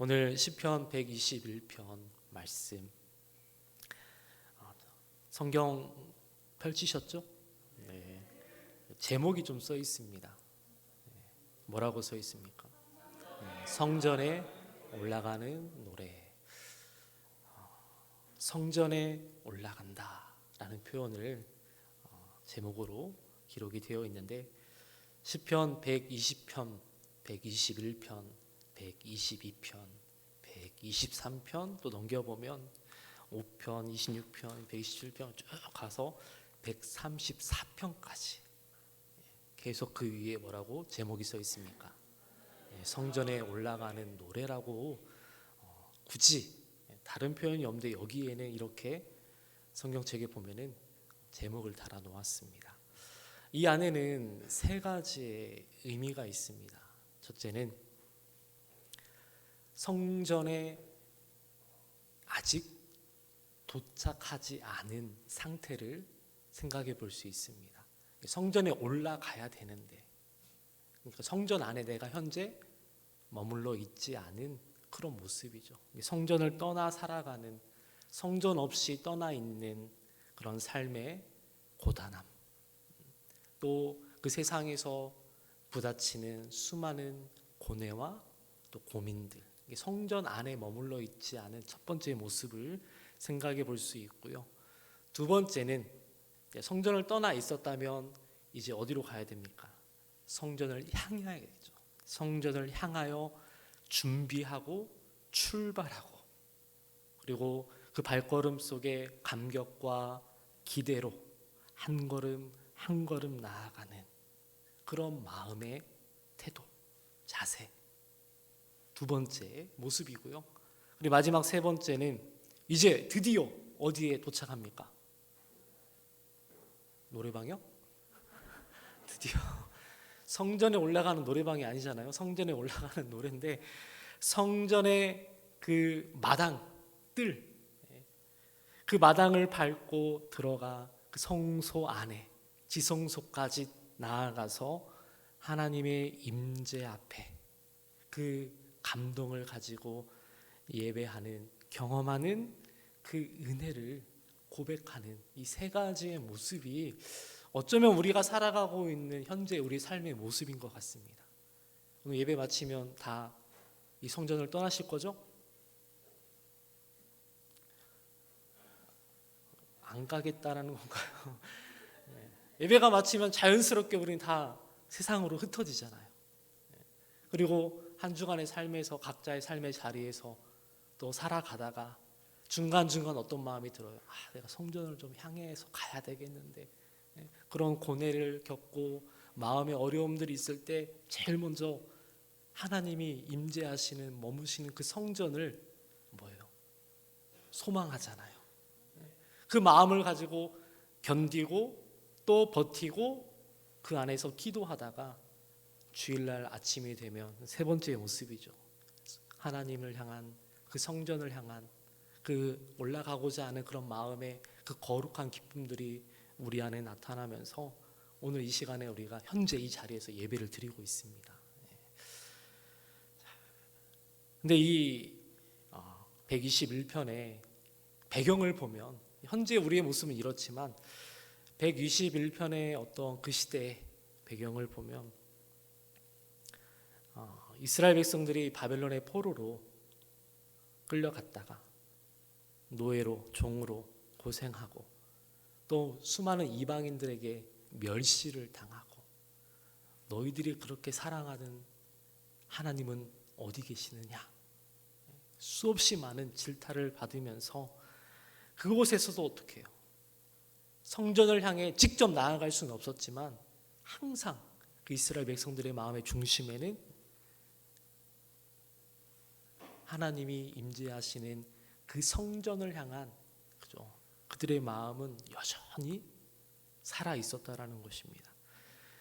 오늘 시편 121편 말씀 성경 펼치셨죠? 네. 제목이 좀 써 있습니다. 뭐라고 써 있습니까? 성전에 올라가는 노래. 성전에 올라간다 라는 표현을 제목으로 기록이 되어 있는데 시편 120편, 121편, 122편, 123편 또 넘겨보면 5편, 26편, 127편 쭉 가서 134편까지 계속 그 위에 뭐라고 제목이 써 있습니까? 성전에 올라가는 노래라고 굳이 다른 표현이 없는데 여기에는 이렇게 성경책에 보면은 제목을 달아 놓았습니다. 이 안에는 세 가지의 의미가 있습니다. 첫째는 성전에 아직 도착하지 않은 상태를 생각해 볼 수 있습니다. 성전에 올라가야 되는데, 그러니까 성전 안에 내가 현재 머물러 있지 않은 그런 모습이죠. 성전을 떠나 살아가는, 성전 없이 떠나 있는 그런 삶의 고단함, 또 그 세상에서 부딪히는 수많은 고뇌와 또 고민들, 성전 안에 머물러 있지 않은 첫 번째 모습을 생각해 볼 수 있고요. 두 번째는 성전을 떠나 있었다면 이제 어디로 가야 됩니까? 성전을 향해야겠죠. 성전을 향하여 준비하고 출발하고, 그리고 그 발걸음 속에 감격과 기대로 한 걸음 한 걸음 나아가는 그런 마음의 태도, 자세, 두 번째 모습이고요. 그리고 마지막 세 번째는 이제 드디어 어디에 도착합니까? 노래방이요? 드디어 성전에 올라가는 노래방이 아니잖아요. 성전에 올라가는 노래인데 성전의 그 마당들, 그 마당을 밟고 들어가 그 성소 안에 지성소까지 나아가서 하나님의 임재 앞에 그 감동을 가지고 예배하는, 경험하는 그 은혜를 고백하는 이 세 가지의 모습이 어쩌면 우리가 살아가고 있는 현재 우리 삶의 모습인 것 같습니다. 오늘 예배 마치면 다 이 성전을 떠나실 거죠? 안 가겠다라는 건가요? 예배가 마치면 자연스럽게 우리는 다 세상으로 흩어지잖아요. 그리고 한 주간의 삶에서 각자의 삶의 자리에서 또 살아가다가 중간중간 어떤 마음이 들어요. 내가 성전을 좀 향해서 가야 되겠는데, 그런 고뇌를 겪고 마음의 어려움들이 있을 때 제일 먼저 하나님이 임재하시는, 머무시는 그 성전을 뭐예요? 소망하잖아요. 그 마음을 가지고 견디고 또 버티고 그 안에서 기도하다가 주일날 아침이 되면 세 번째 모습이죠. 하나님을 향한, 그 성전을 향한 그 올라가고자 하는 그런 마음의 그 거룩한 기쁨들이 우리 안에 나타나면서 오늘 이 시간에 우리가 현재 이 자리에서 예배를 드리고 있습니다. 근데 이 121편의 배경을 보면 현재 우리의 모습은 이렇지만 121편의 어떤 그 시대의 배경을 보면 이스라엘 백성들이 바벨론의 포로로 끌려갔다가 노예로, 종으로 고생하고 또 수많은 이방인들에게 멸시를 당하고, 너희들이 그렇게 사랑하는 하나님은 어디 계시느냐, 수없이 많은 질타를 받으면서 그곳에서도 어떻게 해요? 성전을 향해 직접 나아갈 수는 없었지만 항상 그 이스라엘 백성들의 마음의 중심에는 하나님이 임재하시는 그 성전을 향한, 그죠? 그들의 마음은 여전히 살아 있었다라는 것입니다.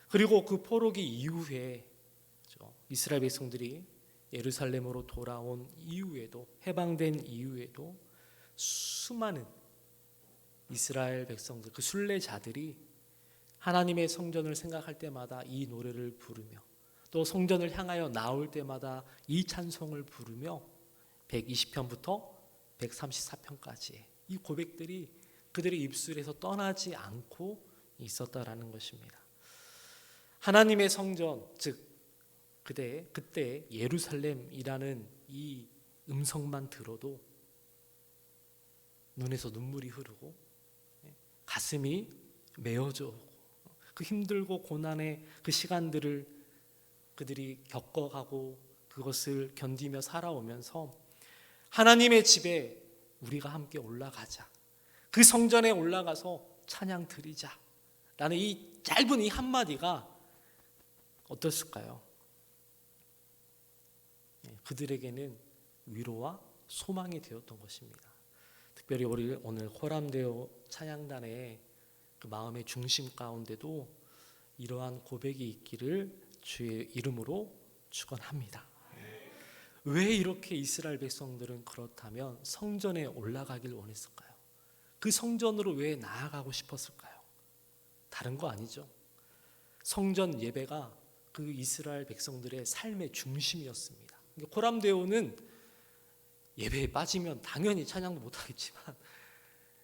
그리고 그 포로기 이후에, 그죠? 이스라엘 백성들이 예루살렘으로 돌아온 이후에도, 해방된 이후에도 수많은 이스라엘 백성들, 그 순례자들이 하나님의 성전을 생각할 때마다 이 노래를 부르며 또 성전을 향하여 나올 때마다 이 찬송을 부르며 120편부터 134편까지 이 고백들이 그들의 입술에서 떠나지 않고 있었다라는 것입니다. 하나님의 성전, 즉 그때 예루살렘이라는 이 음성만 들어도 눈에서 눈물이 흐르고 가슴이 메어져 오고 그 힘들고 고난의 그 시간들을 그들이 겪어가고 그것을 견디며 살아오면서 하나님의 집에 우리가 함께 올라가자, 그 성전에 올라가서 찬양 드리자 라는 이 짧은 이 한마디가 어떻을까요? 그들에게는 위로와 소망이 되었던 것입니다. 특별히 우리 오늘 호람데오 찬양단의 그 마음의 중심 가운데도 이러한 고백이 있기를 주의 이름으로 축원합니다. 왜 이렇게 이스라엘 백성들은 그렇다면 성전에 올라가길 원했을까요? 그 성전으로 왜 나아가고 싶었을까요? 다른 거 아니죠. 성전 예배가 그 이스라엘 백성들의 삶의 중심이었습니다. 호람데오는 예배에 빠지면 당연히 찬양도 못하겠지만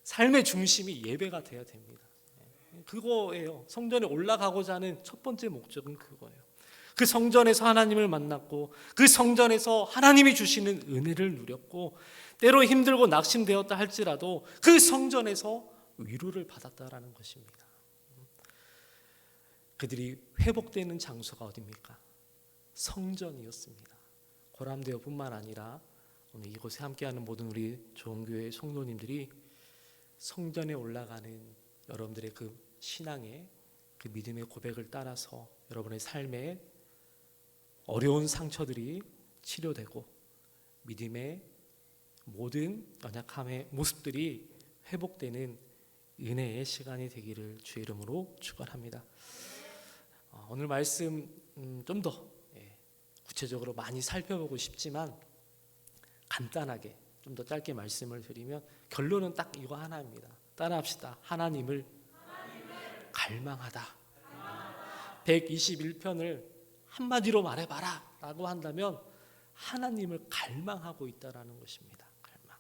삶의 중심이 예배가 돼야 됩니다. 그거예요. 성전에 올라가고자 하는 첫 번째 목적은 그거예요. 그 성전에서 하나님을 만났고 그 성전에서 하나님이 주시는 은혜를 누렸고 때로 힘들고 낙심되었다 할지라도 그 성전에서 위로를 받았다라는 것입니다. 그들이 회복되는 장소가 어디입니까? 성전이었습니다. 호람데오뿐만 아니라 오늘 이곳에 함께하는 모든 우리 좋은교회 성도님들이 성전에 올라가는 여러분들의 그 신앙의 그 믿음의 고백을 따라서 여러분의 삶에 어려운 상처들이 치료되고 믿음의 모든 연약함의 모습들이 회복되는 은혜의 시간이 되기를 주의 이름으로 축원합니다. 오늘 말씀 좀 더 구체적으로 많이 살펴보고 싶지만 간단하게 좀 더 짧게 말씀을 드리면 결론은 딱 이거 하나입니다. 따라합시다. 하나님을 갈망하다. 121편을 한마디로 말해봐라 라고 한다면 하나님을 갈망하고 있다라는 것입니다. 갈망.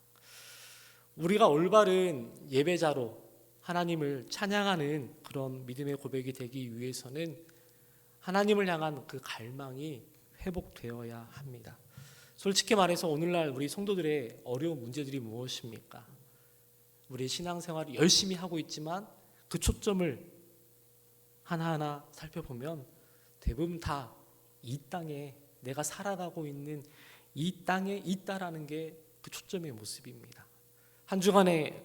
우리가 올바른 예배자로 하나님을 찬양하는 그런 믿음의 고백이 되기 위해서는 하나님을 향한 그 갈망이 회복되어야 합니다. 솔직히 말해서 오늘날 우리 성도들의 어려운 문제들이 무엇입니까? 우리 신앙생활을 열심히 하고 있지만 그 초점을 하나하나 살펴보면 대부분 다 이 땅에 내가 살아가고 있는 이 땅에 있다라는 게 그 초점의 모습입니다. 한 주간에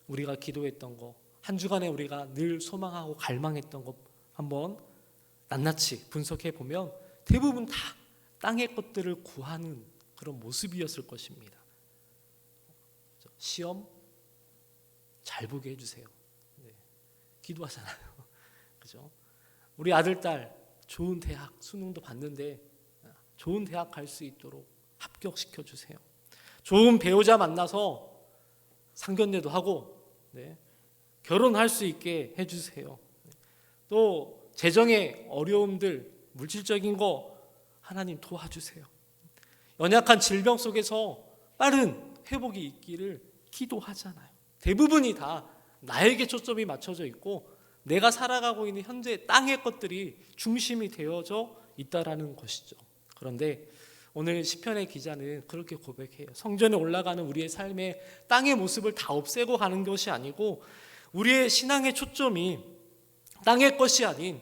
우리가 기도했던 거, 한 주간에 우리가 늘 소망하고 갈망했던 것 한번 낱낱이 분석해 보면 대부분 다 땅의 것들을 구하는 그런 모습이었을 것입니다. 시험 잘 보게 해주세요. 네. 기도하잖아요. 그죠? 우리 아들, 딸 좋은 대학 수능도 봤는데 좋은 대학 갈 수 있도록 합격시켜 주세요. 좋은 배우자 만나서 상견례도 하고 결혼할 수 있게 해주세요. 또 재정의 어려움들, 물질적인 거 하나님 도와주세요. 연약한 질병 속에서 빠른 회복이 있기를 기도하잖아요. 대부분이 다 나에게 초점이 맞춰져 있고 내가 살아가고 있는 현재 땅의 것들이 중심이 되어져 있다라는 것이죠. 그런데 오늘 시편의 기자는 그렇게 고백해요. 성전에 올라가는 우리의 삶에 땅의 모습을 다 없애고 가는 것이 아니고 우리의 신앙의 초점이 땅의 것이 아닌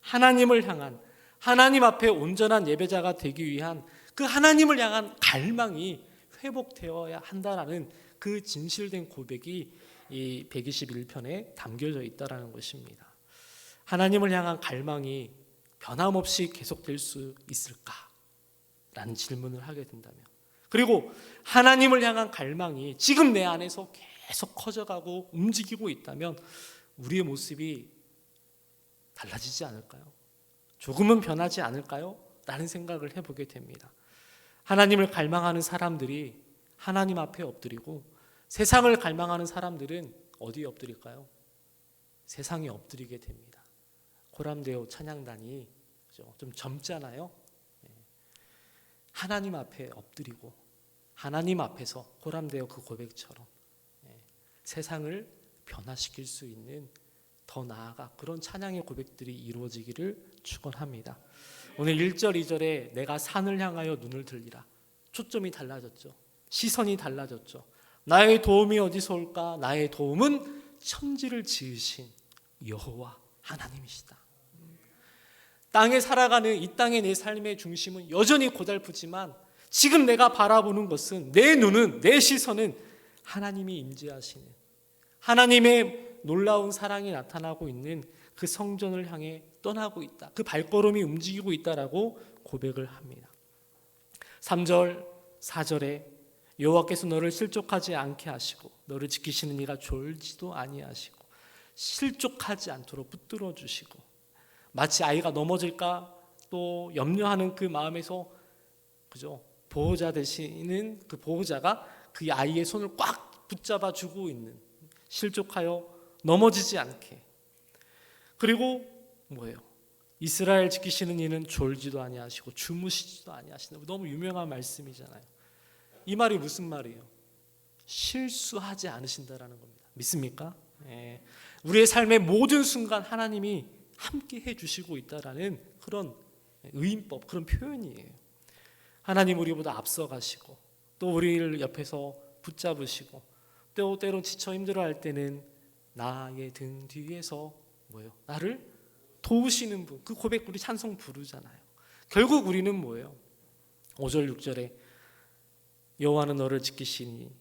하나님을 향한, 하나님 앞에 온전한 예배자가 되기 위한 그 하나님을 향한 갈망이 회복되어야 한다라는 그 진실된 고백이 이 121편에 담겨져 있다라는 것입니다. 하나님을 향한 갈망이 변함없이 계속될 수 있을까? 라는 질문을 하게 된다면, 그리고 하나님을 향한 갈망이 지금 내 안에서 계속 커져가고 움직이고 있다면 우리의 모습이 달라지지 않을까요? 조금은 변하지 않을까요? 라는 생각을 해보게 됩니다. 하나님을 갈망하는 사람들이 하나님 앞에 엎드리고 세상을 갈망하는 사람들은 어디에 엎드릴까요? 세상에 엎드리게 됩니다. 호람데오 찬양단이 좀 젊잖아요. 하나님 앞에 엎드리고 하나님 앞에서 호람되어 그 고백처럼 세상을 변화시킬 수 있는, 더 나아가 그런 찬양의 고백들이 이루어지기를 축원합니다. 오늘 1절 2절에 내가 산을 향하여 눈을 들리라. 초점이 달라졌죠. 시선이 달라졌죠. 나의 도움이 어디서 올까? 나의 도움은 천지를 지으신 여호와 하나님이시다. 땅에 살아가는 이 땅의 내 삶의 중심은 여전히 고달프지만 지금 내가 바라보는 것은, 내 눈은, 내 시선은 하나님이 임재하시는, 하나님의 놀라운 사랑이 나타나고 있는 그 성전을 향해 떠나고 있다. 그 발걸음이 움직이고 있다라고 고백을 합니다. 3절 4절에 여호와께서 너를 실족하지 않게 하시고 너를 지키시는 이가 졸지도 아니하시고 실족하지 않도록 붙들어 주시고, 마치 아이가 넘어질까 또 염려하는 그 마음에서, 그죠, 보호자 되시는 그 보호자가 그 아이의 손을 꽉 붙잡아 주고 있는, 실족하여 넘어지지 않게. 그리고 뭐예요? 이스라엘 지키시는 이는 졸지도 아니하시고 주무시지도 아니하시는, 너무 유명한 말씀이잖아요. 이 말이 무슨 말이에요? 실수하지 않으신다라는 겁니다. 믿습니까? 우리의 삶의 모든 순간 하나님이 함께 해주시고 있다라는 그런 의인법, 그런 표현이에요. 하나님 우리보다 앞서가시고 또 우리를 옆에서 붙잡으시고 또 때론 지쳐 힘들어할 때는 나의 등 뒤에서 뭐예요? 나를 도우시는 분. 그 고백 우리 찬송 부르잖아요. 결국 우리는 뭐예요? 5절 6절에 여호와는 너를 지키시는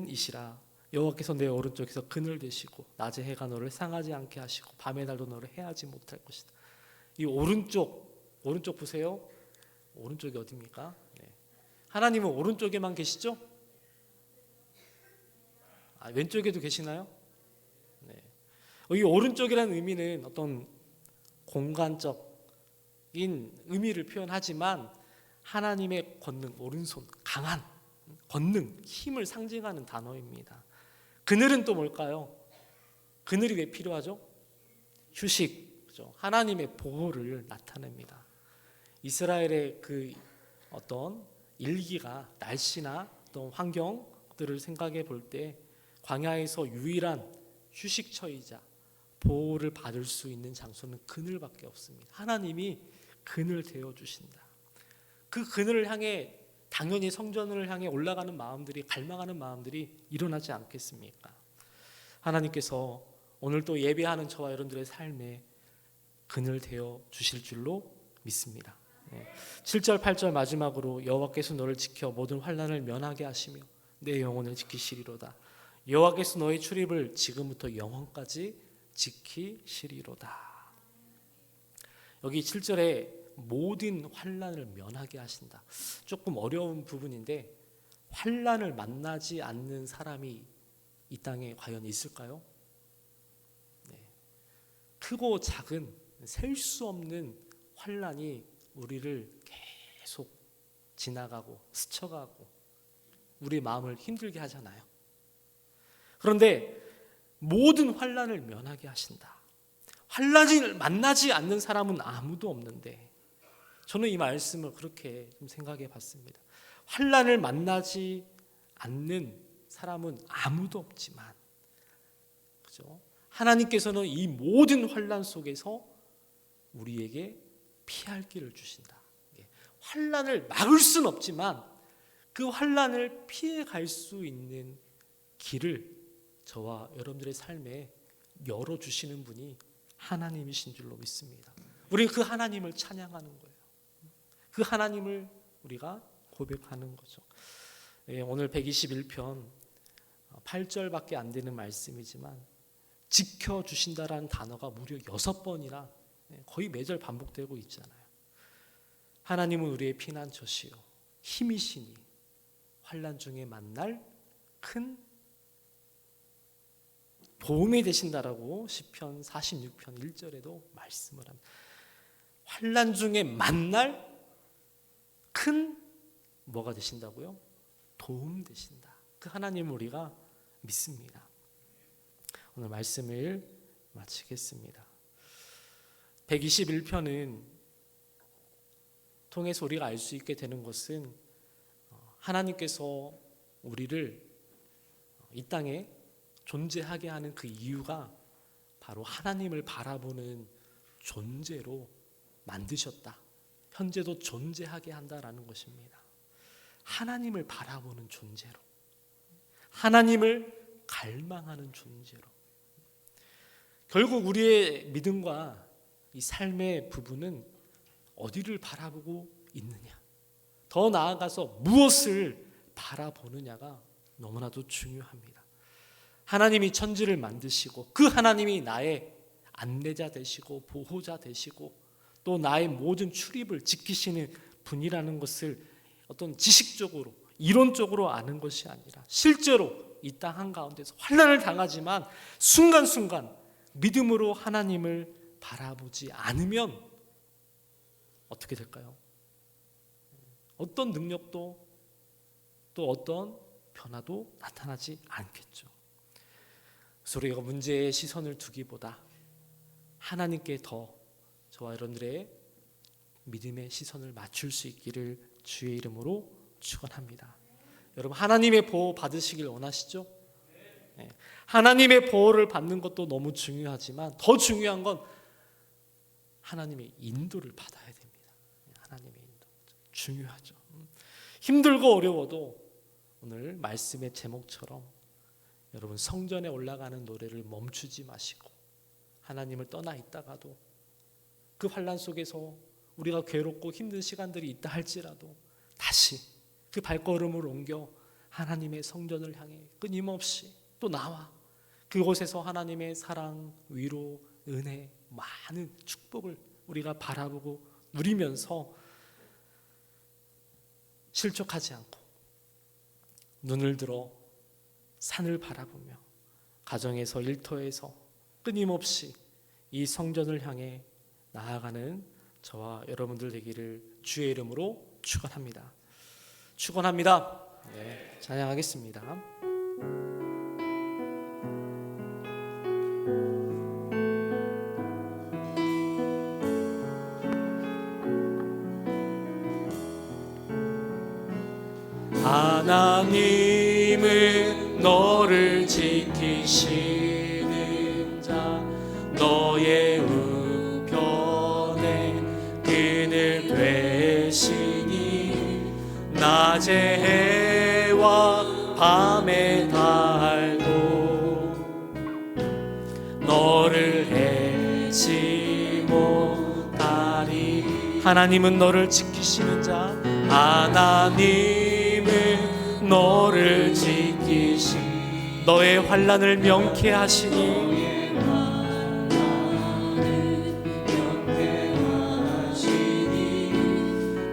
이시라. 여호와께서 내 오른쪽에서 그늘 되시고 낮에 해가 너를 상하지 않게 하시고 밤의 달도 너를 해하지 못할 것이다. 이 오른쪽 보세요. 오른쪽이 어디입니까? 하나님은 오른쪽에만 계시죠? 왼쪽에도 계시나요? 이 오른쪽이라는 의미는 어떤 공간적인 의미를 표현하지만 하나님의 권능, 오른손, 강한 권능, 힘을 상징하는 단어입니다. 그늘은 또 뭘까요? 그늘이 왜 필요하죠? 휴식, 그죠? 하나님의 보호를 나타냅니다. 이스라엘의 그 어떤 일기가, 날씨나 어떤 환경들을 생각해 볼 때 광야에서 유일한 휴식처이자 보호를 받을 수 있는 장소는 그늘밖에 없습니다. 하나님이 그늘 되어 주신다. 그 그늘을 향해, 당연히 성전을 향해 올라가는 마음들이, 갈망하는 마음들이 일어나지 않겠습니까? 하나님께서 오늘 또 예배하는 저와 여러분들의 삶에 그늘 되어 주실 줄로 믿습니다. 7절 8절 마지막으로 여호와께서 너를 지켜 모든 환난을 면하게 하시며 내 영혼을 지키시리로다. 여호와께서 너의 출입을 지금부터 영원까지 지키시리로다. 여기 7절에 모든 환난을 면하게 하신다. 조금 어려운 부분인데, 환난을 만나지 않는 사람이 이 땅에 과연 있을까요? 크고 작은 셀 수 없는 환난이 우리를 계속 지나가고 스쳐가고 우리 마음을 힘들게 하잖아요. 그런데 모든 환난을 면하게 하신다. 환난을 만나지 않는 사람은 아무도 없는데, 저는 이 말씀을 그렇게 좀 생각해 봤습니다. 환난을 만나지 않는 사람은 아무도 없지만, 그죠? 하나님께서는 이 모든 환난 속에서 우리에게 피할 길을 주신다. 환난을 막을 수는 없지만 그 환난을 피해 갈 수 있는 길을 저와 여러분들의 삶에 열어주시는 분이 하나님이신 줄로 믿습니다. 우리는 그 하나님을 찬양하는 거예요. 그 하나님을 우리가 고백하는 거죠. 오늘 121편 8절밖에 안 되는 말씀이지만 지켜주신다라는 단어가 무려 6번이나 거의 매절 반복되고 있잖아요. 하나님은 우리의 피난처시요 힘이시니 환난 중에 만날 큰 도움이 되신다라고 시편 46편 1절에도 말씀을 합니다. 환난 중에 만날 큰 뭐가 되신다고요? 도움 되신다. 그 하나님을 우리가 믿습니다. 오늘 말씀을 마치겠습니다. 121편은 통해서 우리가 알 수 있게 되는 것은 하나님께서 우리를 이 땅에 존재하게 하는 그 이유가 바로 하나님을 바라보는 존재로 만드셨다. 현재도 존재하게 한다라는 것입니다. 하나님을 바라보는 존재로, 하나님을 갈망하는 존재로. 결국 우리의 믿음과 이 삶의 부분은 어디를 바라보고 있느냐, 더 나아가서 무엇을 바라보느냐가 너무나도 중요합니다. 하나님이 천지를 만드시고 그 하나님이 나의 안내자 되시고 보호자 되시고 또 나의 모든 출입을 지키시는 분이라는 것을 어떤 지식적으로 이론적으로 아는 것이 아니라 실제로 이 땅 한가운데서 환난을 당하지만 순간순간 믿음으로 하나님을 바라보지 않으면 어떻게 될까요? 어떤 능력도 또 어떤 변화도 나타나지 않겠죠. 그래서 우리가 문제에 시선을 두기보다 하나님께 더 저와 여러분들의 믿음의 시선을 맞출 수 있기를 주의 이름으로 축원합니다. 여러분, 하나님의 보호 받으시길 원하시죠? 네. 하나님의 보호를 받는 것도 너무 중요하지만 더 중요한 건 하나님의 인도를 받아야 됩니다. 하나님의 인도 중요하죠. 힘들고 어려워도 오늘 말씀의 제목처럼 여러분 성전에 올라가는 노래를 멈추지 마시고 하나님을 떠나 있다가도 그 환난 속에서 우리가 괴롭고 힘든 시간들이 있다 할지라도 다시 그 발걸음을 옮겨 하나님의 성전을 향해 끊임없이 또 나와 그곳에서 하나님의 사랑, 위로, 은혜, 많은 축복을 우리가 바라보고 누리면서 실족하지 않고 눈을 들어 산을 바라보며 가정에서 일터에서 끊임없이 이 성전을 향해 나아가는 저와 여러분들 되기를 주의 이름으로 축원합니다. 축원합니다. 네, 찬양하겠습니다. 하나님은 너를 지키시는 자, 너의 우편에 그늘 되시니 낮의 해와 밤의 달도 너를 해치 못하리. 하나님은 너를 지키시는 자, 하나님은 너를 지키시, 너의 환난을 명쾌하시니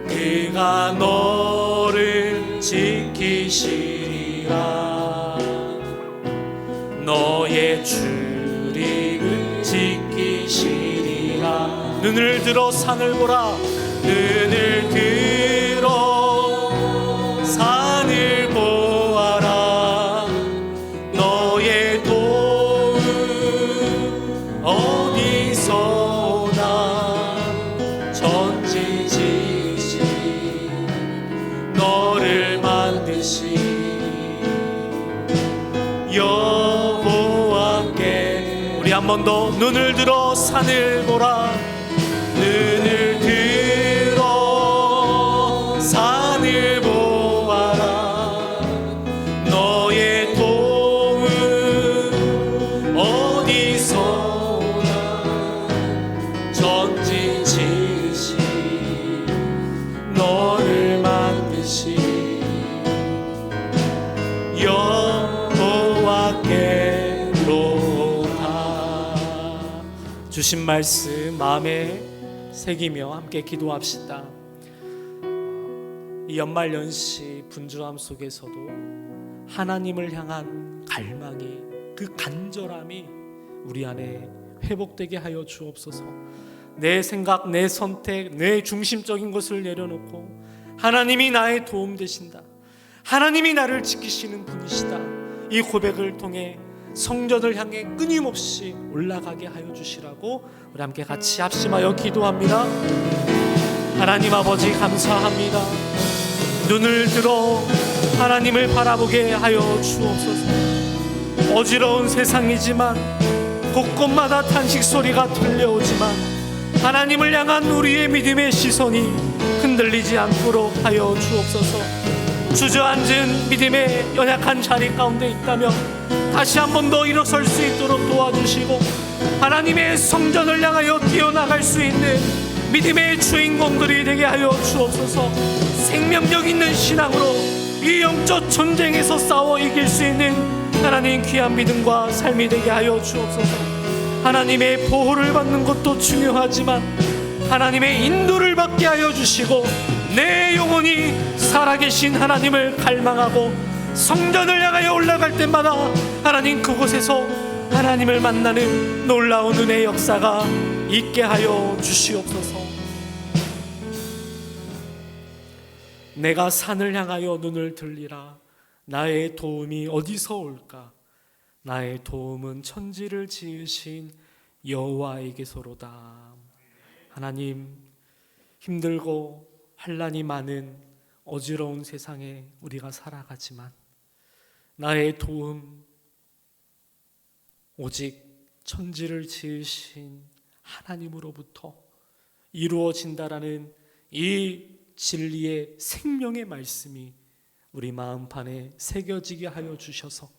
그가 너를 지키시리라. 너의 출입을 지키시리라. 눈을 들어 산을 보라. 눈을 들어 산을 보아라. 너의 도움 어디서 오나. 전지지신 너를 만드신 여호와께. 우리 한 번 더 눈을 들어 산을 보라. 눈을 들어 산을 보아라. 너의 도움 어디서 오나. 전지지신 너를 만드신 여호와께로다. 주신 말씀 마음에 새기며 함께 기도합시다. 이 연말연시 분주함 속에서도 하나님을 향한 갈망이, 그 간절함이 우리 안에 회복되게 하여 주옵소서. 내 생각, 내 선택, 내 중심적인 것을 내려놓고 하나님이 나의 도움 되신다, 하나님이 나를 지키시는 분이시다, 이 고백을 통해 성전을 향해 끊임없이 올라가게 하여 주시라고 우리 함께 같이 합심하여 기도합니다. 하나님 아버지 감사합니다. 눈을 들어 하나님을 바라보게 하여 주옵소서. 어지러운 세상이지만 곳곳마다 탄식 소리가 들려오지만 하나님을 향한 우리의 믿음의 시선이 흔들리지 않도록 하여 주옵소서. 주저앉은 믿음의 연약한 자리 가운데 있다면 다시 한 번 더 일어설 수 있도록 도와주시고 하나님의 성전을 향하여 뛰어나갈 수 있는 믿음의 주인공들이 되게 하여 주옵소서. 생명력 있는 신앙으로 이 영적 전쟁에서 싸워 이길 수 있는 하나님 귀한 믿음과 삶이 되게 하여 주옵소서. 하나님의 보호를 받는 것도 중요하지만 하나님의 인도를 받게 하여 주시고 내 영혼이 살아계신 하나님을 갈망하고 성전을 향하여 올라갈 때마다 하나님 그곳에서 하나님을 만나는 놀라운 은혜의 역사가 있게 하여 주시옵소서. 내가 산을 향하여 눈을 들리라. 나의 도움이 어디서 올까? 나의 도움은 천지를 지으신 여호와에게서로다. 하나님, 힘들고 환난이 많은 어지러운 세상에 우리가 살아가지만 나의 도움 오직 천지를 지으신 하나님으로부터 이루어진다라는 이 진리의 생명의 말씀이 우리 마음판에 새겨지게 하여 주셔서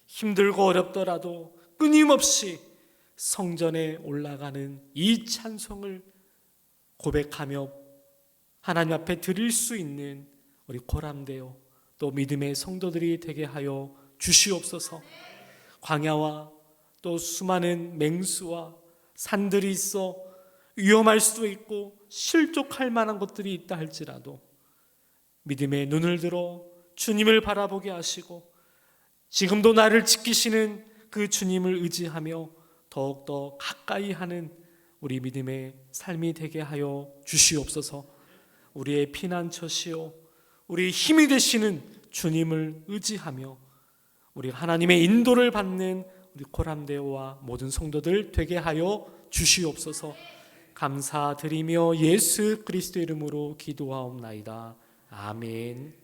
힘들고 어렵더라도 끊임없이 성전에 올라가는 이 찬송을 고백하며 하나님 앞에 드릴 수 있는 우리 고람되어 또 믿음의 성도들이 되게 하여 주시옵소서. 광야와 또 수많은 맹수와 산들이 있어 위험할 수도 있고 실족할 만한 것들이 있다 할지라도 믿음의 눈을 들어 주님을 바라보게 하시고 지금도 나를 지키시는 그 주님을 의지하며 더욱더 가까이 하는 우리 믿음의 삶이 되게 하여 주시옵소서. 우리의 피난처시오 우리 힘이 되시는 주님을 의지하며 우리 하나님의 인도를 받는 우리 코람데오와 모든 성도들 되게 하여 주시옵소서. 감사드리며 예수 그리스도 이름으로 기도하옵나이다. 아멘.